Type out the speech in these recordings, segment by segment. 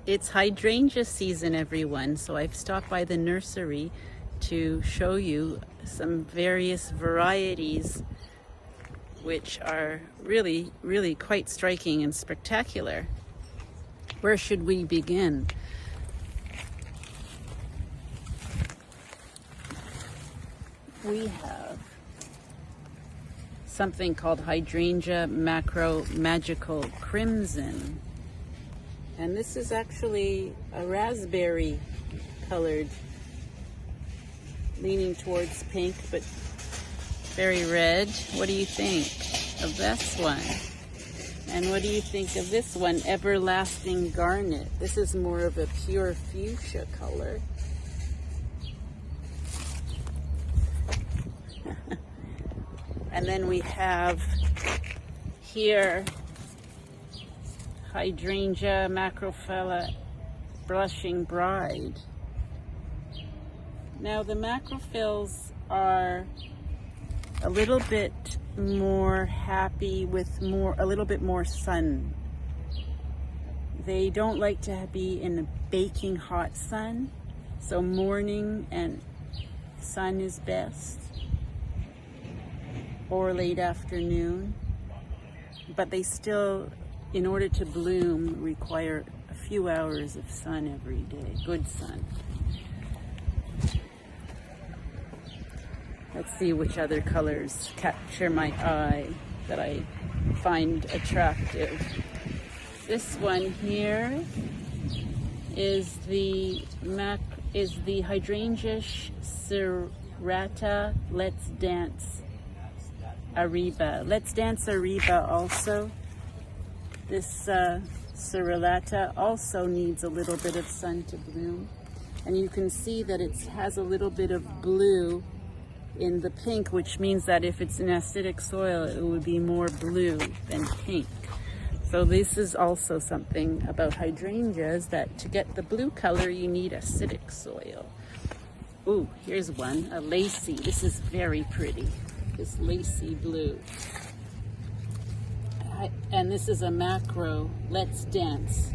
It's hydrangea season, everyone, so I've stopped by the nursery to show you some various varieties which are really quite striking and spectacular. Where should we begin? We have something called Hydrangea Macro Magical Crimson. And this is actually a raspberry colored, leaning towards pink, but very red. What do you think of this one? And what do you think of this one, Everlasting Garnet? This is more of a pure fuchsia color. And then we have here Hydrangea Macrophylla Blushing Bride. Now the macrophylls are a little bit more happy with a little bit more sun. They don't like to be in a baking hot sun, so morning and sun is best, or late afternoon. But they still, in order to bloom, require a few hours of sun every day, good sun. Let's see which other colors capture my eye that I find attractive. This one here is the Hydrangea serrata Let's Dance Ariba. Let's Dance Ariba also. This serrata also needs a little bit of sun to bloom. And you can see that it has a little bit of blue in the pink, which means that if it's in acidic soil, it would be more blue than pink. So this is also something about hydrangeas, that to get the blue color, you need acidic soil. Ooh, here's one, a lacy. This is very pretty, this lacy blue. And this is a macro, Let's Dance.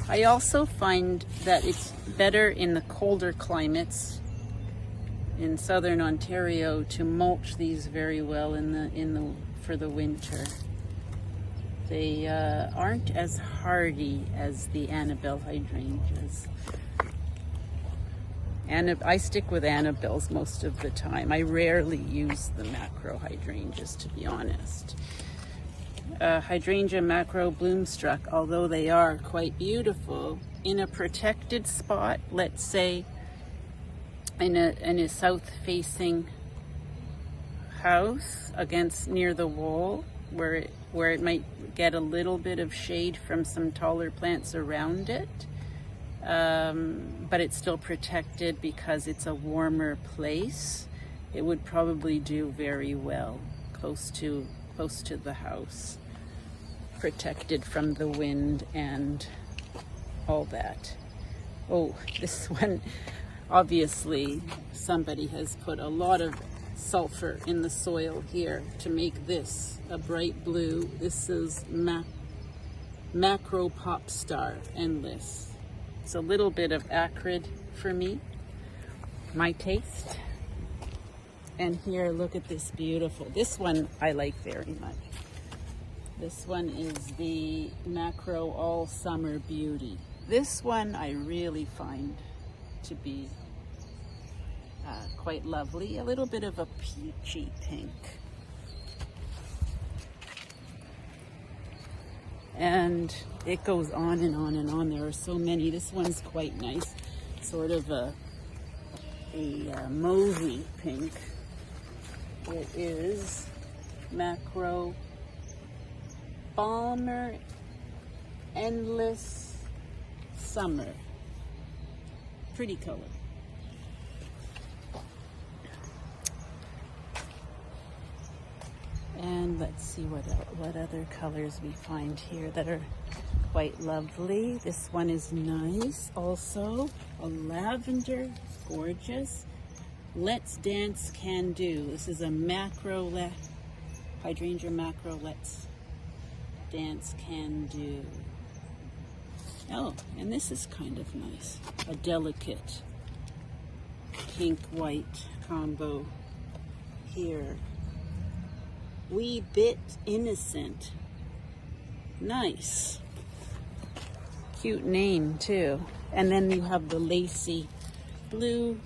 I also find that it's better in the colder climates in southern Ontario to mulch these very well for the winter. They aren't as hardy as the Annabelle hydrangeas. And I stick with Annabelles most of the time. I rarely use the macro hydrangeas, to be honest. Hydrangea macro bloomstruck, although they are quite beautiful, in a protected spot, let's say in a south-facing house near the wall, where it might get a little bit of shade from some taller plants around it, but it's still protected because it's a warmer place. It would probably do very well close to the house, protected from the wind and all that. Oh, this one, obviously somebody has put a lot of sulfur in the soil here to make this a bright blue. This is Macro Pop Star Endless. It's a little bit of acrid for me, my taste. And here, look at this beautiful, this one I like very much. This one is the Macro All Summer Beauty. This one I really find to be quite lovely. A little bit of a peachy pink. And it goes on and on and on. There are so many. This one's quite nice. Sort of a mauvey pink. It is Macro Balmer Endless Summer. Pretty color. And let's see what other colors we find here that are quite lovely. This one is nice also. A lavender, gorgeous. Let's Dance Can Do. This is a Hydrangea Macro Let's Dance Can Do. Oh, and this is kind of nice. A delicate pink-white combo here. Wee Bit Innocent. Nice. Cute name too. And then you have the lacy blue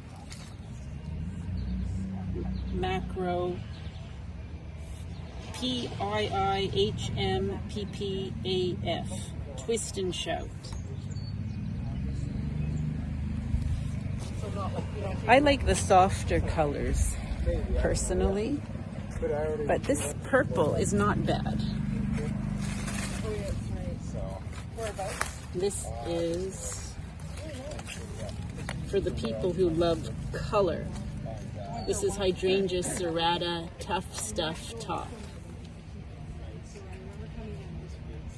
macro PIIHMPPAF. Twist and Shout. I like the softer colors personally, but this purple is not bad. This is for the people who love color. This is Hydrangea serrata Tough Stuff Top.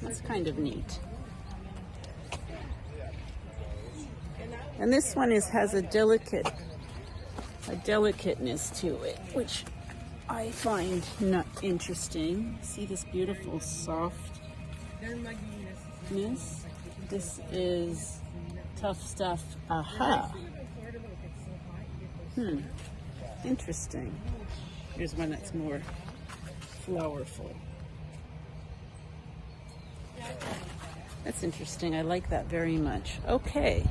That's kind of neat. And this one has a delicateness to it, which I find not interesting. See this beautiful softness? This is Tough Stuff Aha. Interesting. Here's one that's more flowerful. That's interesting. I like that very much. Okay,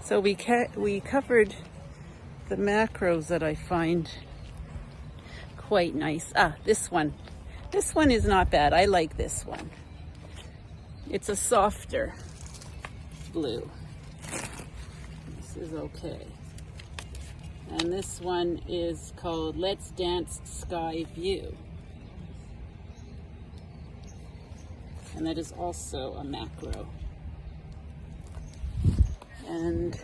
so we covered the macros that I find quite nice. This one. This one is not bad. I like this one. It's a softer blue. This is okay. And this one is called Let's Dance Sky View. And that is also a macro. And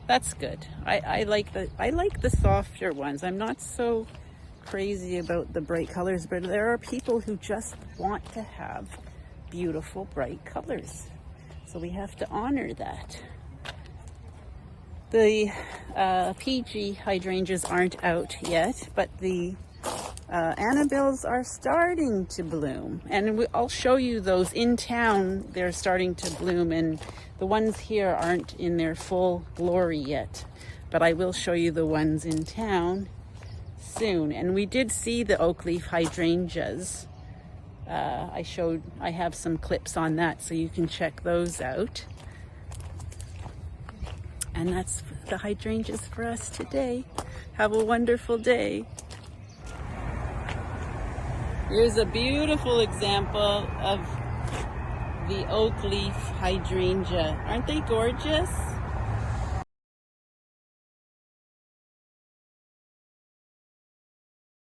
that's good. I like the softer ones. I'm not so crazy about the bright colors, but there are people who just want to have beautiful bright colors. So we have to honor that. The PG hydrangeas aren't out yet, but the Annabelles are starting to bloom, and I'll show you those in town. They're starting to bloom, and the ones here aren't in their full glory yet, but I will show you the ones in town soon. And we did see the oak leaf hydrangeas. I have some clips on that, so you can check those out. And that's the hydrangeas for us today. Have a wonderful day. Here's a beautiful example of the oak leaf hydrangea. Aren't they gorgeous?